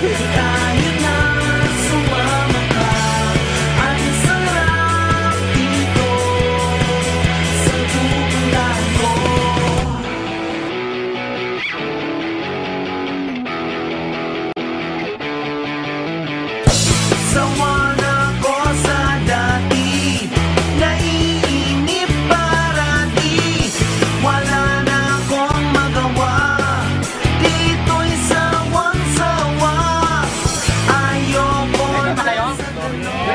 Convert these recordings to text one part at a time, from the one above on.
Kahit na sumama ka, ang sarap dito sa pupuntahan ko. Sawa na ko sa dati, naiinip para di wala na akong magawa. Dito'y sawang-sawa, ayoko na sa tuloy.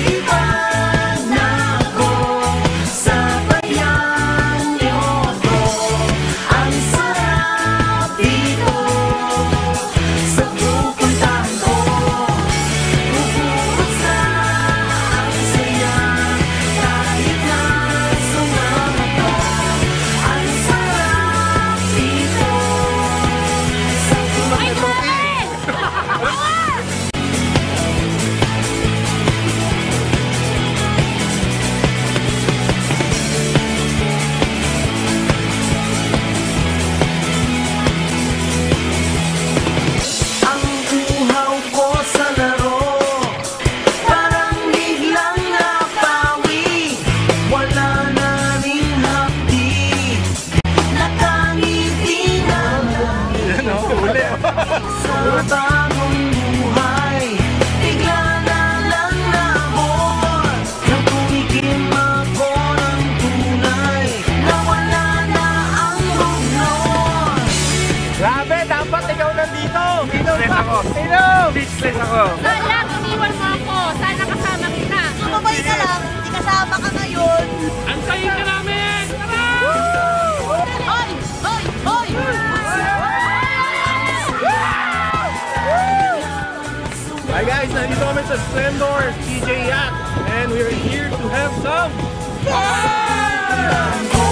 Iwan na ako sa bayan niyoto, ang sarap dito sa pupuntahan ko. Bubukod sa ang saya, kahit na sumama ka, ang sarap dito sa pupuntahan ko. Ang uhaw ko sa laro, parang biglang napawi. Wala na ring hapdi, nakangiti na sa bagong buhay. Bigla na lang nabor, nang tumikim ako ng tunay, nawala na ang rugnor. Grabe, dapat ikaw nandito! Speechless ako! Speechless ako! Sayang, iniwan mo ako. Sana kasama kita. Mabay ka lang, hindi kasama ka ngayon. Antayin ka namin! Tara! Hoy! Hoy! Hoy! Hi guys, nandito kami sa Splendor TJ Yacht and we're here to have some fun!